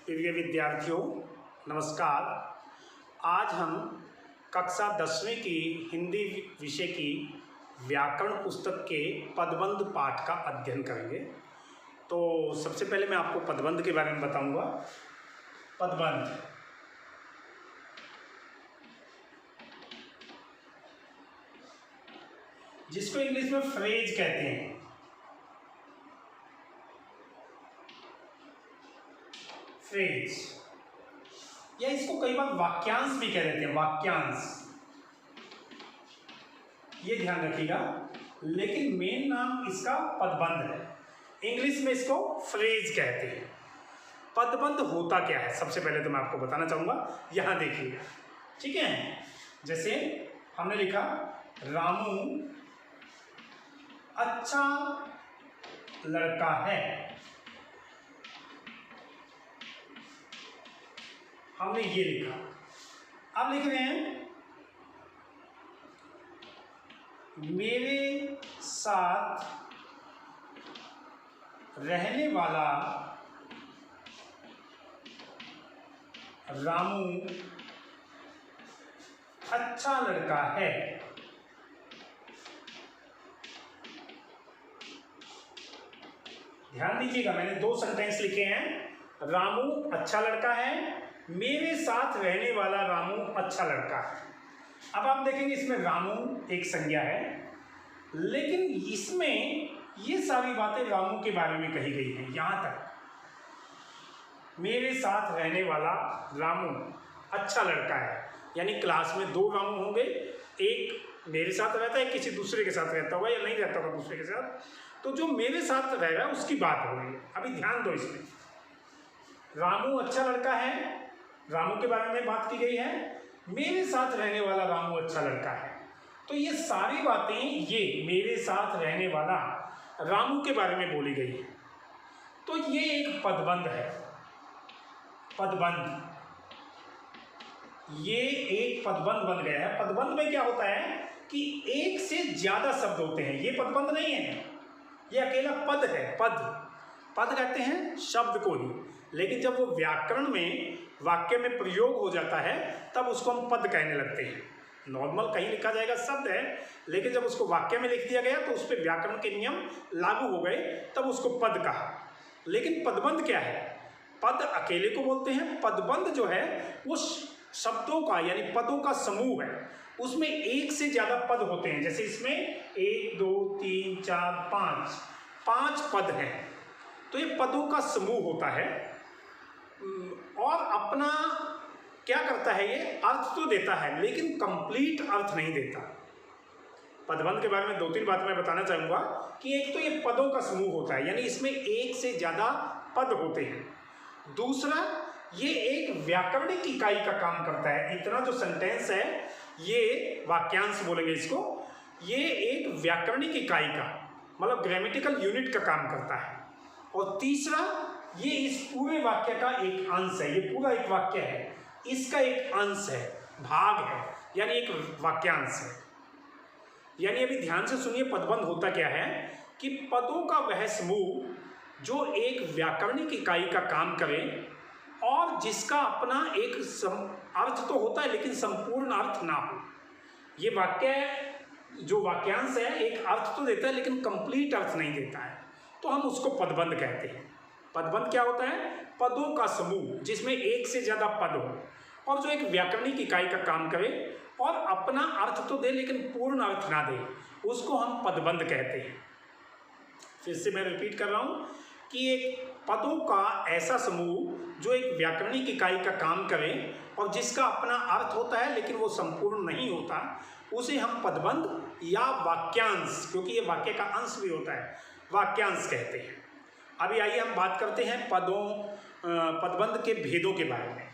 प्रिय विद्यार्थियों, नमस्कार। आज हम कक्षा 10वीं की हिंदी विषय की व्याकरण पुस्तक के पदबंध पाठ का अध्ययन करेंगे। तो सबसे पहले मैं आपको पदबंध के बारे में बताऊंगा। पदबंध जिसको इंग्लिश में फ्रेज कहते हैं। फ्रेज या इसको कई बार वाक्यांश भी कह देते हैं। वाक्यांश, ये ध्यान रखिएगा, लेकिन मेन नाम इसका पदबंध है। इंग्लिश में इसको फ्रेज कहते हैं। पदबंध होता क्या है, सबसे पहले तो मैं आपको बताना चाहूंगा। यहां देखिए, ठीक है। जैसे हमने लिखा रामू अच्छा लड़का है, हमने ये लिखा। अब लिख रहे हैं मेरे साथ रहने वाला रामू अच्छा लड़का है। ध्यान दीजिएगा, मैंने दो सेंटेंस लिखे हैं। रामू अच्छा लड़का है, मेरे साथ रहने वाला रामू अच्छा लड़का है। अब आप देखेंगे इसमें रामू एक संज्ञा है, लेकिन इसमें ये सारी बातें रामू के बारे में कही गई हैं। यहां तक मेरे साथ रहने वाला रामू अच्छा लड़का है, यानी क्लास में दो रामू होंगे, एक मेरे साथ रहता है, किसी दूसरे के साथ रहता होगा या नहीं रहता होगा दूसरे के साथ। तो जो मेरे साथ रह रहा है उसकी बात हो रही है। अभी ध्यान दो, इसमें रामू अच्छा लड़का है, रामू के बारे में बात की गई है। मेरे साथ रहने वाला रामू अच्छा लड़का है, तो ये सारी बातें ये मेरे साथ रहने वाला रामू के बारे में बोली गई है। तो ये एक पदबंध है। पदबंध, ये एक पदबंध बन गया है। पदबंध में क्या होता है कि एक से ज्यादा शब्द होते हैं। ये पदबंध नहीं है, ये अकेला पद है। पद कहते हैं शब्द को ही, लेकिन जब वो व्याकरण में वाक्य में प्रयोग हो जाता है तब उसको हम पद कहने लगते हैं। नॉर्मल कहीं लिखा जाएगा शब्द है, लेकिन जब उसको वाक्य में लिख दिया गया तो उस पर व्याकरण के नियम लागू हो गए, तब उसको पद कहा। लेकिन पदबंध क्या है? पद अकेले को बोलते हैं। पदबंध जो है वो शब्दों का यानी पदों का समूह है। उसमें एक से ज्यादा पद होते हैं। जैसे इसमें 1 2 3 4 5 पद हैं, तो ये पदों का समूह होता है। और अपना क्या करता है, ये अर्थ तो देता है लेकिन कंप्लीट अर्थ नहीं देता। पदबंध के बारे में 2-3 बात मैं बताना चाहूंगा कि एक तो ये पदों का समूह होता है, यानी इसमें एक से ज्यादा पद होते हैं। दूसरा, ये एक व्याकरणिक इकाई का काम करता है। इतना जो सेंटेंस है, ये वाक्यांश बोलेंगे इसको, ये एक व्याकरणिक इकाई का मतलब ग्रामेटिकल यूनिट का काम करता है। और तीसरा, ये इस पूरे वाक्य का एक अंश है। ये पूरा एक वाक्य है, इसका एक अंश है, भाग है, यानी एक वाक्यांश है। यानी अभी ध्यान से सुनिए, पदबंध होता क्या है कि पदों का वह समूह जो एक व्याकरणिक इकाई का काम करे और जिसका अपना एक अर्थ तो होता है लेकिन संपूर्ण अर्थ ना हो। ये वाक्य जो वाक्यांश है एक अर्थ तो देता है लेकिन कंप्लीट अर्थ नहीं देता है, तो हम उसको पदबंध कहते हैं। पदबंध क्या होता है? पदों का समूह जिसमें एक से ज्यादा पद हो और जो एक व्याकरणिक इकाई का काम करे और अपना अर्थ तो दे लेकिन पूर्ण अर्थ ना दे, उसको हम पदबंध कहते हैं। फिर से मैं रिपीट कर रहा हूं कि एक पदों का ऐसा समूह जो एक व्याकरणिक इकाई का काम करे और जिसका अपना अर्थ होता है लेकिन वो संपूर्ण नहीं होता, उसे हम पदबंध या वाक्यांश, क्योंकि ये वाक्य का अंश भी होता है, वाक्यांश कहते हैं। अभी आइए हम बात करते हैं पदबंध के भेदों के बारे में।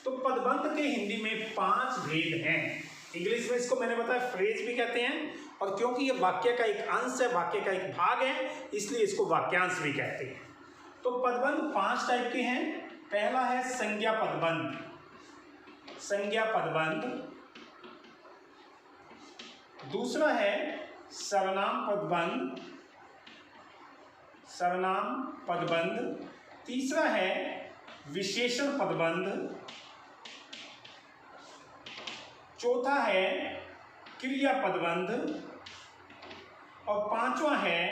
तो पदबंध के हिंदी में 5 भेद हैं। इंग्लिश में इसको मैंने बताया फ्रेज भी कहते हैं, और क्योंकि ये वाक्य का एक अंश है, वाक्य का एक भाग है, इसलिए इसको वाक्यांश भी कहते हैं। तो पदबंध 5 टाइप के हैं। पहला है संज्ञा पदबंध। संज्ञा पदबंध। दूसरा है सर्वनाम पदबंध। सर्वनाम पदबंध। तीसरा है विशेषण पदबंध, चौथा है क्रिया पदबंध और पांचवा है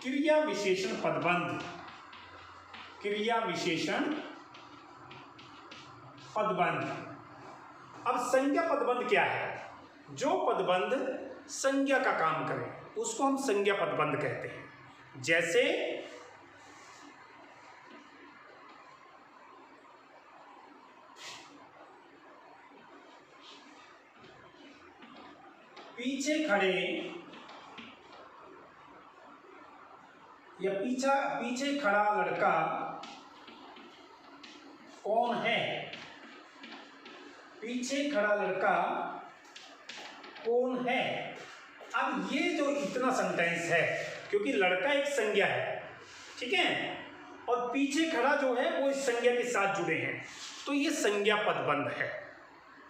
क्रिया विशेषण पदबंध। क्रिया विशेषण पदबंध। अब संज्ञा पदबंध क्या है? जो पदबंध संज्ञा का काम करे उसको हम संज्ञा पदबंध कहते हैं। जैसे पीछे खड़े या पीछे खड़ा लड़का कौन है? पीछे खड़ा लड़का कौन है? अब ये जो इतना सेंटेंस है, क्योंकि लड़का एक संज्ञा है, ठीक है, और पीछे खड़ा जो है वो इस संज्ञा के साथ जुड़े हैं, तो ये संज्ञा पदबंध है,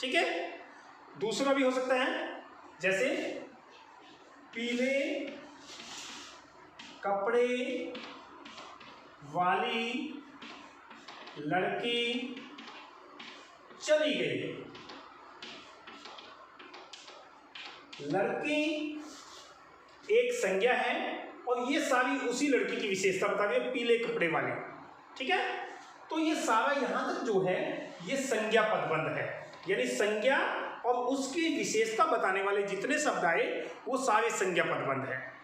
ठीक है। दूसरा भी हो सकता है, जैसे पीले कपड़े वाली लड़की चली गई। लड़की एक संज्ञा है और ये सारी उसी लड़की की विशेषता बता रही है, पीले कपड़े वाले, ठीक है। तो ये सारा यहां तक जो है ये संज्ञा पदबंध है, यानी संज्ञा और उसकी विशेषता बताने वाले जितने शब्द आए वो सारे संज्ञा पदबंध है।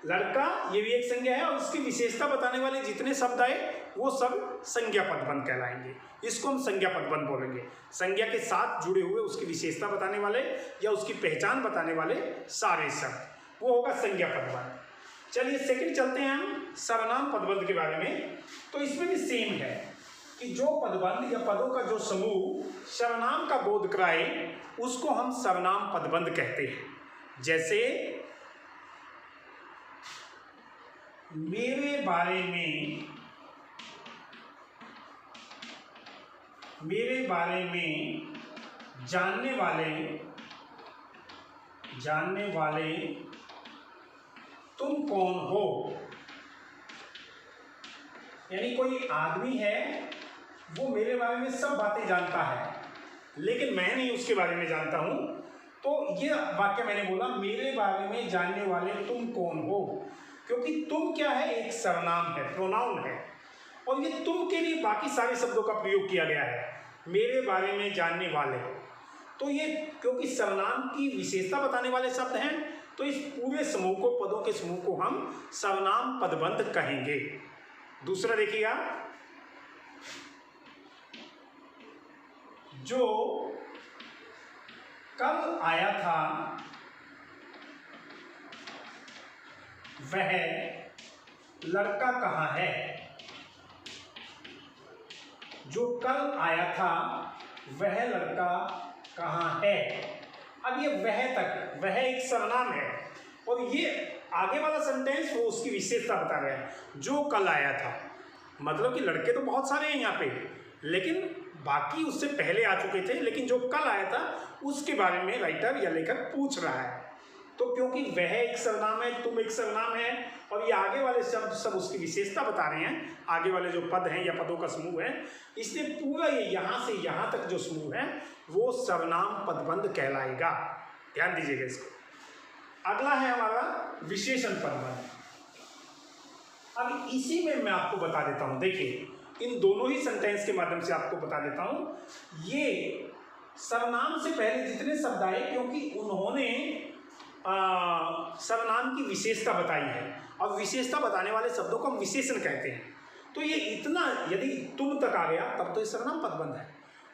लड़का ये भी एक संज्ञा है और उसकी विशेषता बताने वाले जितने शब्द आए वो सब संज्ञा पदबंध कहलाएंगे। इसको हम संज्ञा पदबंध बोलेंगे। संज्ञा के साथ जुड़े हुए उसकी विशेषता बताने वाले या उसकी पहचान बताने वाले सारे शब्द, वो होगा संज्ञा पदबंध। चलिए सेकंड चलते हैं हम सर्वनाम पदबंध के बारे में। तो इसमें भी सेम है कि जो पदबंध या पदों का जो समूह सर्वनाम का बोध कराए उसको हम सर्वनाम पदबंध कहते हैं। जैसे मेरे बारे में जानने वाले तुम कौन हो? यानी कोई आदमी है वो मेरे बारे में सब बातें जानता है लेकिन मैं नहीं उसके बारे में जानता हूं। तो ये वाक्य मैंने बोला मेरे बारे में जानने वाले तुम कौन हो, क्योंकि तुम क्या है, एक सर्वनाम है, प्रोनाउन है, और ये तुम के लिए बाकी सारे शब्दों का प्रयोग किया गया है। मेरे बारे में जानने वाले, तो ये क्योंकि सर्वनाम की विशेषता बताने वाले शब्द हैं तो इस पूरे समूह को, पदों के समूह को हम सर्वनाम पदबंध कहेंगे। दूसरा देखिएगा, जो कल आया था वह लड़का कहाँ है? जो कल आया था वह लड़का कहाँ है? अब ये वह एक सर्वनाम है और ये आगे वाला सेंटेंस वो उसकी विशेषता बता रहा है। जो कल आया था मतलब कि लड़के तो बहुत सारे हैं यहाँ पे, लेकिन बाकी उससे पहले आ चुके थे, लेकिन जो कल आया था उसके बारे में राइटर या लेखक पूछ रहा है। तो क्योंकि वह एक सर्वनाम है, तुम एक सर्वनाम है और ये आगे वाले शब्द सब उसकी विशेषता बता रहे हैं, आगे वाले जो पद हैं या पदों का समूह है, इसलिए पूरा ये यहाँ से यहाँ तक जो समूह है वो सर्वनाम पदबंध कहलाएगा। ध्यान दीजिएगा इसको। अगला है हमारा विशेषण पदबंध। अब इसी में मैं आपको बता देता हूँ, देखिए इन दोनों ही सेंटेंस के माध्यम से आपको बता देता हूँ। ये सर्वनाम से पहले जितने शब्द आए, क्योंकि उन्होंने सर्वनाम की विशेषता बताई है और विशेषता बताने वाले शब्दों को हम विशेषण कहते हैं। तो ये इतना, यदि तुम तक आ गया तब तो ये सर्वनाम पदबंध है,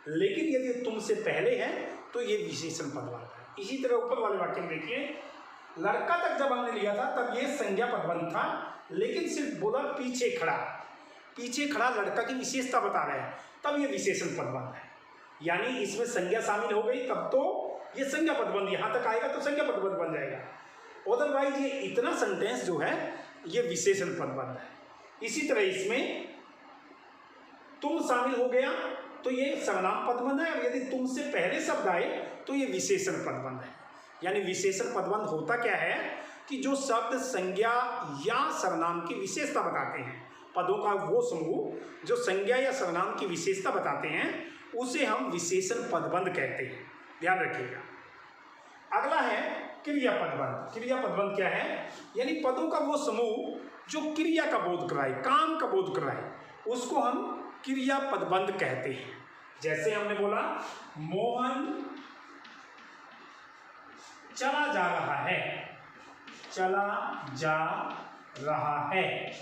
लेकिन यदि तुम से पहले है तो ये विशेषण पदबंध है। इसी तरह ऊपर वाले वाक्य में देखिए, लड़का तक जब हमने लिया था तब ये संज्ञा पदबंध था, लेकिन सिर्फ बोला पीछे खड़ा लड़का की विशेषता बता रहे हैं, तब ये विशेषण पदबंध है। यानी इसमें संज्ञा शामिल हो गई तब तो ये संज्ञा पदबंध, यहां तक आएगा तो संज्ञा पदबंध बन जाएगा। अदरवाइज ये इतना सेंटेंस जो है ये विशेषण पदबंध है। इसी तरह इसमें तुम शामिल हो गया तो ये सर्वनाम पदबंध है, और यदि तुमसे पहले शब्द आए तो ये विशेषण पदबंध है। यानी विशेषण पदबंध होता क्या है कि जो शब्द संज्ञा या सर्वनाम की विशेषता बताते हैं, पदों का वो समूह जो संज्ञा या सर्वनाम की विशेषता बताते हैं उसे हम विशेषण पदबंध कहते हैं, ध्यान रखिएगा। अगला है क्रिया पदबंध। क्रिया पदबंध क्या है? यानी पदों का वो समूह जो क्रिया का बोध कराए, काम का बोध कराए, उसको हम क्रिया पदबंध कहते हैं। जैसे हमने बोला मोहन चला जा रहा है, चला जा रहा है,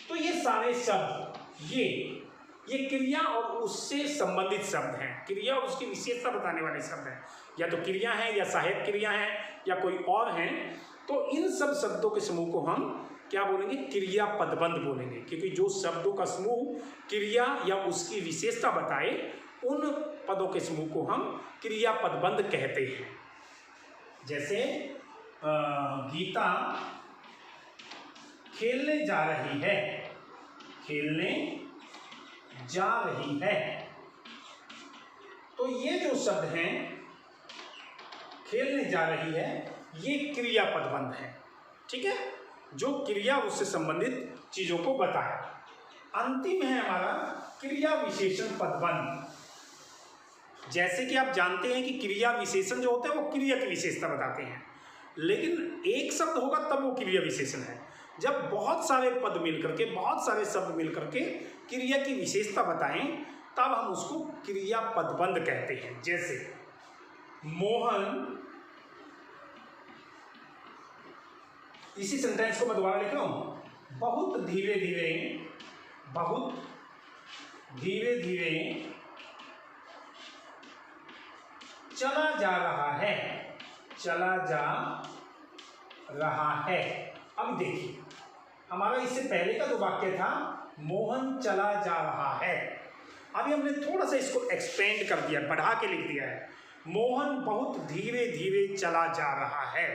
तो ये सारे शब्द ये क्रिया और उससे संबंधित शब्द हैं, क्रिया और उसकी विशेषता बताने वाले शब्द हैं, या तो क्रिया है या सहायक क्रिया है या कोई और हैं। तो इन सब शब्दों के समूह को हम क्या बोलेंगे? क्रिया पदबंध बोलेंगे, क्योंकि जो शब्दों का समूह क्रिया या उसकी विशेषता बताए उन पदों के समूह को हम क्रिया पदबंध कहते हैं। जैसे गीता खेलने जा रही है, खेलने जा रही है, तो ये जो शब्द हैं खेलने जा रही है ये क्रिया पदबंध है, ठीक है, जो क्रिया उससे संबंधित चीजों को बताए। अंतिम है हमारा क्रिया विशेषण पदबंध। जैसे कि आप जानते हैं कि क्रिया विशेषण जो होते हैं वो क्रिया की विशेषता बताते हैं, लेकिन एक शब्द होगा तब वो क्रिया विशेषण है। जब बहुत सारे पद मिलकर के, बहुत सारे शब्द मिलकर के क्रिया की विशेषता बताएं तब हम उसको क्रिया पदबंध कहते हैं। जैसे मोहन, इसी सेंटेंस को मैं दोबारा लिख रहा हूं, बहुत धीरे धीरे, बहुत धीरे धीरे चला जा रहा है, चला जा रहा है। अब देखिए हमारा इससे पहले का जो वाक्य था मोहन चला जा रहा है, अभी हमने थोड़ा सा इसको एक्सपेंड कर दिया, बढ़ा के लिख दिया है, मोहन बहुत धीरे धीरे चला जा रहा है।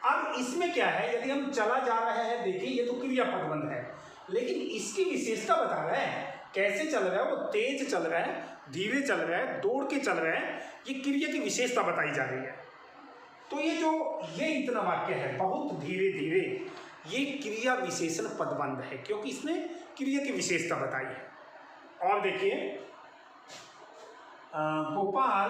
अब इसमें क्या है, यदि हम चला जा रहा है, देखिए ये तो क्रिया पदबंध है, लेकिन इसकी विशेषता बता रहा है, कैसे चल रहा है, वो तेज चल रहा है, धीरे चल रहा है, दौड़ के चल रहा है, ये क्रिया की विशेषता बताई जा रही है। तो ये इतना वाक्य है बहुत धीरे धीरे, ये क्रिया विशेषण पदबंध है क्योंकि इसने क्रिया की विशेषता बताई है। और देखिए गोपाल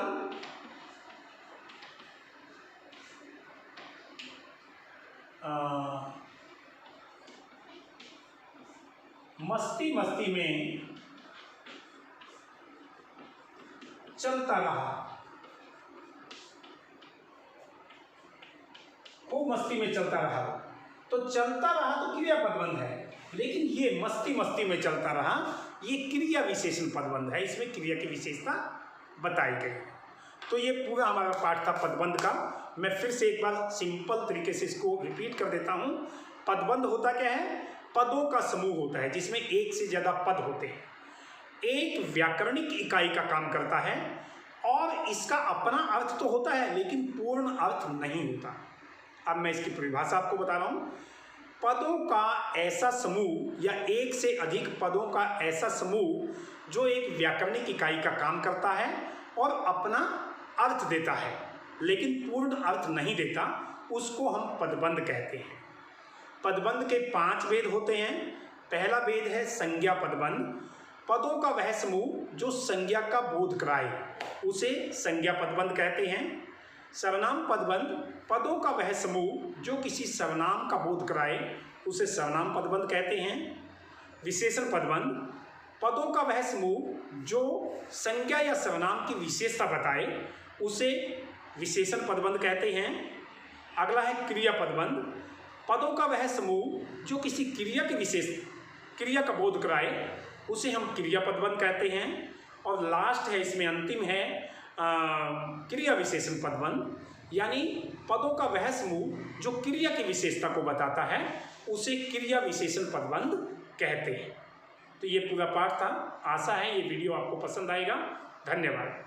मस्ती मस्ती में चलता रहा, खूब मस्ती में चलता रहा, तो चलता रहा तो क्रिया पदबंध है, लेकिन ये मस्ती मस्ती में चलता रहा ये क्रिया विशेषण पदबंध है, इसमें क्रिया की विशेषता बताई गई है। तो ये पूरा हमारा पाठ था पदबंध का। मैं फिर से एक बार सिंपल तरीके से इसको रिपीट कर देता हूँ। पदबंध होता क्या है? पदों का समूह होता है जिसमें एक से ज़्यादा पद होते हैं, एक व्याकरणिक इकाई का काम करता है और इसका अपना अर्थ तो होता है लेकिन पूर्ण अर्थ नहीं होता। अब मैं इसकी परिभाषा आपको बता रहा हूँ। पदों का ऐसा समूह या एक से अधिक पदों का ऐसा समूह जो एक व्याकरणिक इकाई का काम करता है और अपना अर्थ देता है लेकिन पूर्ण अर्थ नहीं देता, उसको हम पदबंध कहते हैं। पदबंध के 5 भेद होते हैं। पहला भेद है संज्ञा पदबंध। पदों का वह समूह जो संज्ञा का बोध कराए उसे संज्ञा पदबंध कहते हैं। सर्वनाम पदबंध, पदों का वह समूह जो किसी सर्वनाम का बोध कराए उसे सर्वनाम पदबंध कहते हैं। विशेषण पदबंध, पदों का वह समूह जो संज्ञा या सर्वनाम की विशेषता बताए उसे विशेषण पदबंध कहते हैं। अगला है क्रिया पदबंध, पदों का वह समूह जो किसी क्रिया का बोध कराए उसे हम क्रिया पदबंध कहते हैं। और लास्ट है, इसमें अंतिम है क्रिया विशेषण पदबंध, यानी पदों का वह समूह जो क्रिया की विशेषता को बताता है उसे क्रिया विशेषण पदबंध कहते हैं। तो ये पूरा पाठ था। आशा है ये वीडियो आपको पसंद आएगा। धन्यवाद।